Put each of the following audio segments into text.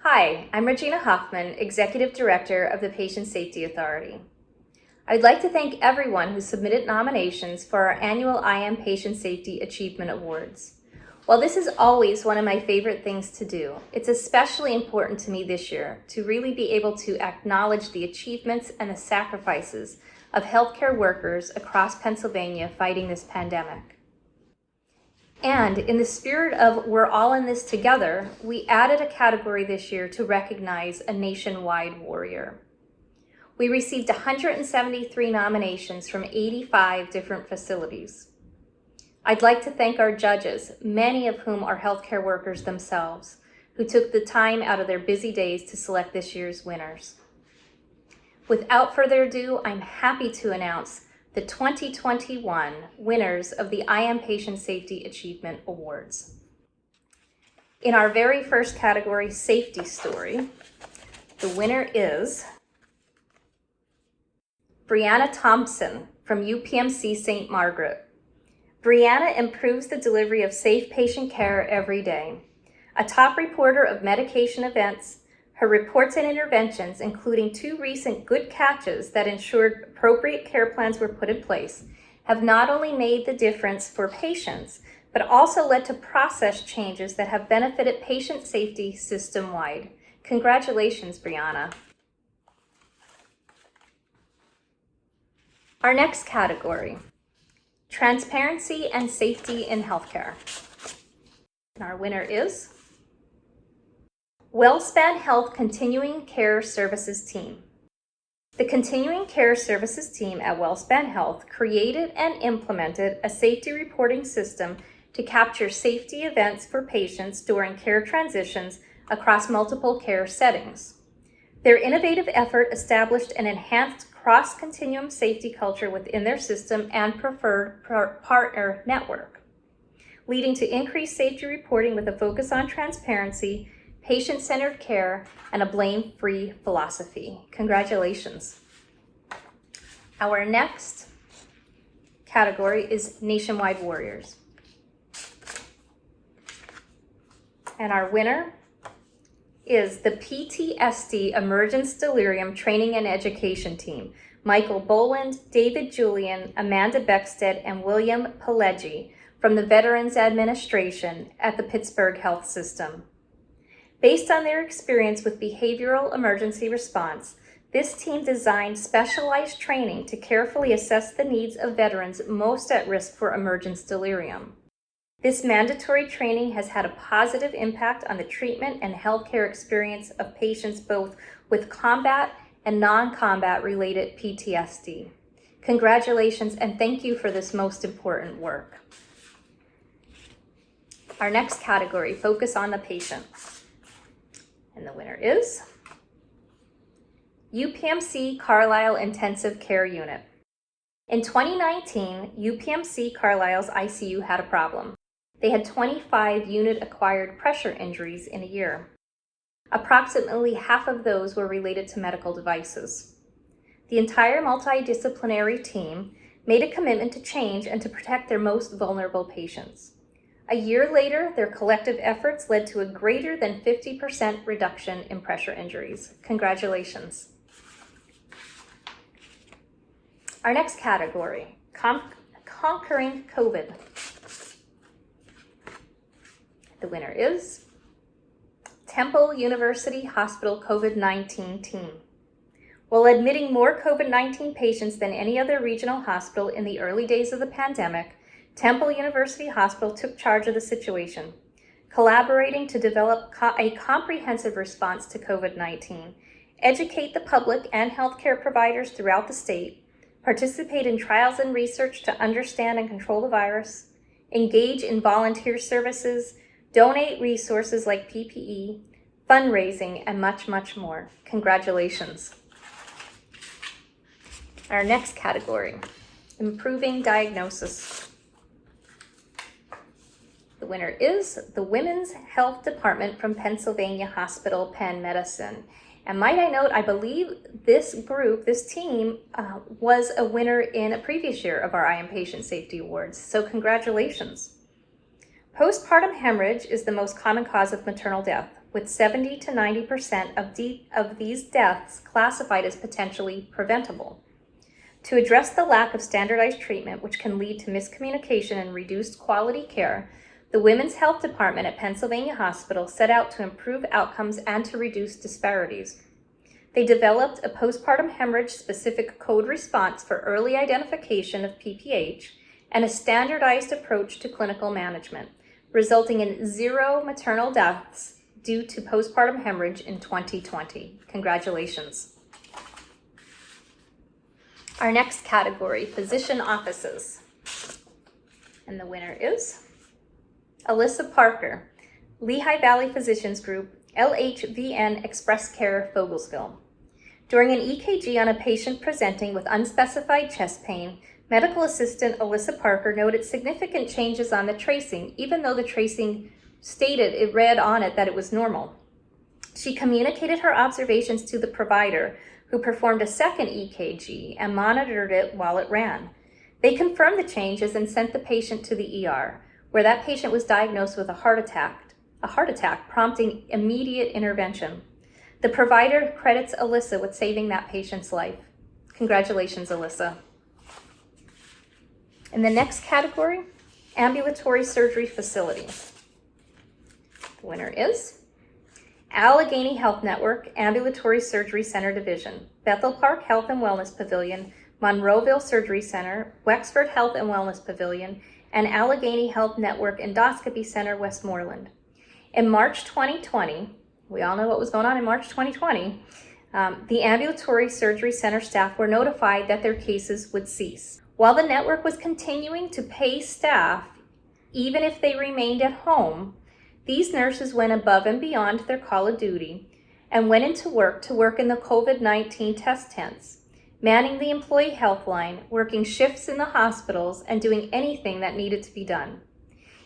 Hi, I'm Regina Hoffman, Executive Director of the Patient Safety Authority. I'd like to thank everyone who submitted nominations for our annual IM Patient Safety Achievement Awards. While this is always one of my favorite things to do, it's especially important to me this year to really be able to acknowledge the achievements and the sacrifices of healthcare workers across Pennsylvania fighting this pandemic. And in the spirit of we're all in this together, we added a category this year to recognize a nationwide warrior. We received 173 nominations from 85 different facilities. I'd like to thank our judges, many of whom are healthcare workers themselves, who took the time out of their busy days to select this year's winners. Without further ado, I'm happy to announce the 2021 winners of the IM Patient Safety Achievement Awards. In our very first category, Safety Story, the winner is Brianna Thompson from UPMC St. Margaret. Brianna improves the delivery of safe patient care every day. A top reporter of medication events, her reports and interventions, including 2 recent good catches that ensured appropriate care plans were put in place, have not only made the difference for patients, but also led to process changes that have benefited patient safety system-wide. Congratulations, Brianna. Our next category, Transparency and Safety in Healthcare. And our winner is WellSpan Health Continuing Care Services Team. The Continuing Care Services team at WellSpan Health created and implemented a safety reporting system to capture safety events for patients during care transitions across multiple care settings. Their innovative effort established an enhanced cross-continuum safety culture within their system and preferred partner network, leading to increased safety reporting with a focus on transparency, patient-centered care, and a blame-free philosophy. Congratulations. Our next category is Nationwide Warriors. And our winner is the PTSD Emergence Delirium Training and Education Team. Michael Boland, David Julian, Amanda Beckstead, and William Pileggi from the Veterans Administration at the Pittsburgh Health System. Based on their experience with behavioral emergency response, this team designed specialized training to carefully assess the needs of veterans most at risk for emergence delirium. This mandatory training has had a positive impact on the treatment and healthcare experience of patients both with combat and non-combat related PTSD. Congratulations and thank you for this most important work. Our next category, Focus on the Patient. And the winner is UPMC Carlisle Intensive Care Unit. In 2019, UPMC Carlisle's ICU had a problem. They had 25 unit-acquired pressure injuries in a year. Approximately half of those were related to medical devices. The entire multidisciplinary team made a commitment to change and to protect their most vulnerable patients. A year later, their collective efforts led to a greater than 50% reduction in pressure injuries. Congratulations. Our next category, Conquering COVID. The winner is Temple University Hospital COVID-19 team. While admitting more COVID-19 patients than any other regional hospital in the early days of the pandemic, Temple University Hospital took charge of the situation, collaborating to develop a comprehensive response to COVID-19, educate the public and healthcare providers throughout the state, participate in trials and research to understand and control the virus, engage in volunteer services, donate resources like PPE, fundraising, and much, much more. Congratulations. Our next category, Improving Diagnosis. The winner is the Women's Health Department from Pennsylvania Hospital Penn Medicine. And might I note, I believe this team was a winner in a previous year of our IM Patient Safety Awards. So congratulations. Postpartum hemorrhage is the most common cause of maternal death. with 70 to 90% of these deaths classified as potentially preventable. To address the lack of standardized treatment, which can lead to miscommunication and reduced quality care, the Women's Health Department at Pennsylvania Hospital set out to improve outcomes and to reduce disparities. They developed a postpartum hemorrhage-specific code response for early identification of PPH and a standardized approach to clinical management, resulting in 0 maternal deaths due to postpartum hemorrhage in 2020. Congratulations. Our next category, physician offices. And the winner is Alyssa Parker, Lehigh Valley Physicians Group, LHVN Express Care, Fogelsville. During an EKG on a patient presenting with unspecified chest pain, medical assistant Alyssa Parker noted significant changes on the tracing, even though the tracing stated it read on it that it was normal. She communicated her observations to the provider, who performed a second EKG and monitored it while it ran. They confirmed the changes and sent the patient to the ER, where that patient was diagnosed with a heart attack, prompting immediate intervention. The provider credits Alyssa with saving that patient's life. Congratulations, Alyssa. In the next category, ambulatory surgery facility. The winner is Allegheny Health Network Ambulatory Surgery Center Division, Bethel Park Health and Wellness Pavilion, Monroeville Surgery Center, Wexford Health and Wellness Pavilion, and Allegheny Health Network Endoscopy Center, Westmoreland. In March 2020, we all know what was going on in March 2020, the ambulatory surgery center staff were notified that their cases would cease. While the network was continuing to pay staff, even if they remained at home, these nurses went above and beyond their call of duty and went into work in the COVID-19 test tents, manning the employee health line, working shifts in the hospitals, and doing anything that needed to be done.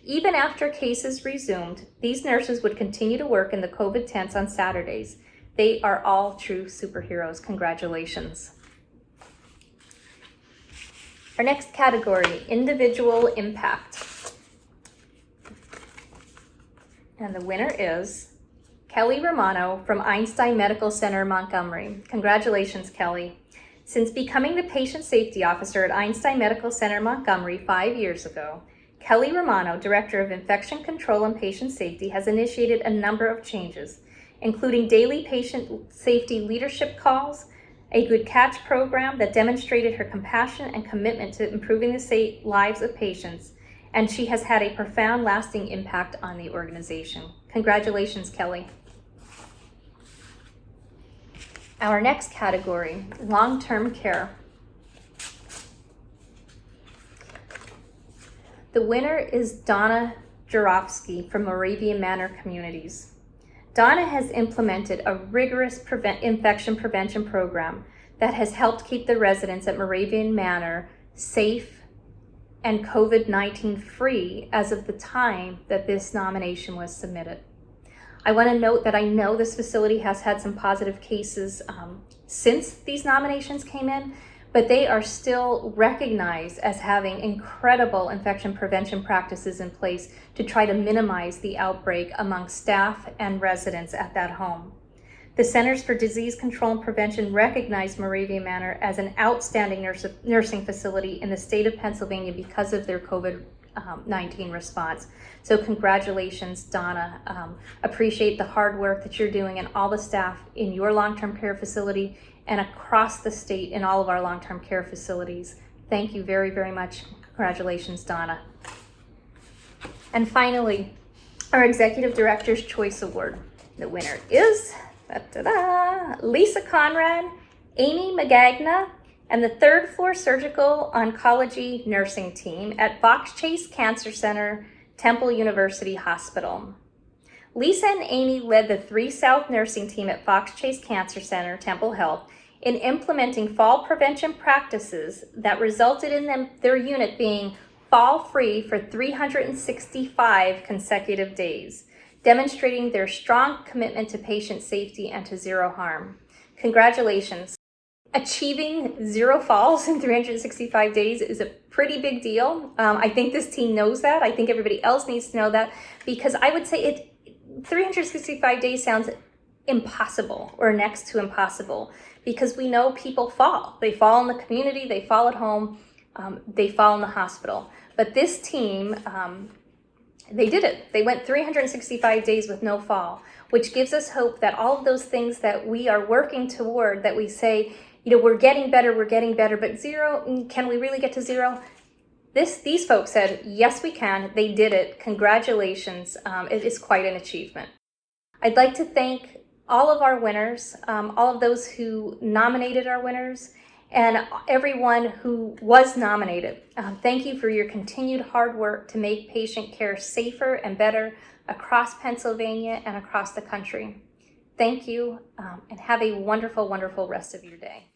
Even after cases resumed, these nurses would continue to work in the COVID tents on Saturdays. They are all true superheroes. Congratulations. Our next category, individual impact. And the winner is Kelly Romano from Einstein Medical Center, Montgomery. Congratulations, Kelly. Since becoming the patient safety officer at Einstein Medical Center, Montgomery 5 years ago, Kelly Romano, Director of Infection Control and Patient Safety, has initiated a number of changes, including daily patient safety leadership calls, a good catch program that demonstrated her compassion and commitment to improving the lives of patients, and she has had a profound, lasting impact on the organization. Congratulations, Kelly. Our next category, long-term care. The winner is Donna Jarofsky from Moravian Manor Communities. Donna has implemented a rigorous infection prevention program that has helped keep the residents at Moravian Manor safe and COVID-19 free as of the time that this nomination was submitted. I want to note that I know this facility has had some positive cases since these nominations came in, but they are still recognized as having incredible infection prevention practices in place to try to minimize the outbreak among staff and residents at that home. The Centers for Disease Control and Prevention recognized Moravian Manor as an outstanding nursing facility in the state of Pennsylvania because of their COVID-19 response. So congratulations, Donna. Appreciate the hard work that you're doing and all the staff in your long-term care facility and across the state in all of our long-term care facilities. Thank you very, very much. Congratulations, Donna. And finally, our Executive Director's Choice Award. The winner is Lisa Conrad, Amy Magagna, and the Third Floor Surgical Oncology Nursing Team at Fox Chase Cancer Center, Temple University Hospital. Lisa and Amy led the 3 South nursing team at Fox Chase Cancer Center, Temple Health, in implementing fall prevention practices that resulted in their unit being fall-free for 365 consecutive days, demonstrating their strong commitment to patient safety and to zero harm. Congratulations. Achieving 0 falls in 365 days is a pretty big deal. I think this team knows that. I think everybody else needs to know that, because I would say 365 days sounds impossible or next to impossible because we know people fall. They fall in the community, they fall at home, they fall in the hospital. But this team, they did it. They went 365 days with no fall, which gives us hope that all of those things that we are working toward, that we say, we're getting better, but zero, can we really get to zero? These folks said, yes, we can. They did it. Congratulations. It is quite an achievement. I'd like to thank all of our winners, all of those who nominated our winners, and everyone who was nominated. Thank you for your continued hard work to make patient care safer and better across Pennsylvania and across the country. Thank you, and have a wonderful, wonderful rest of your day.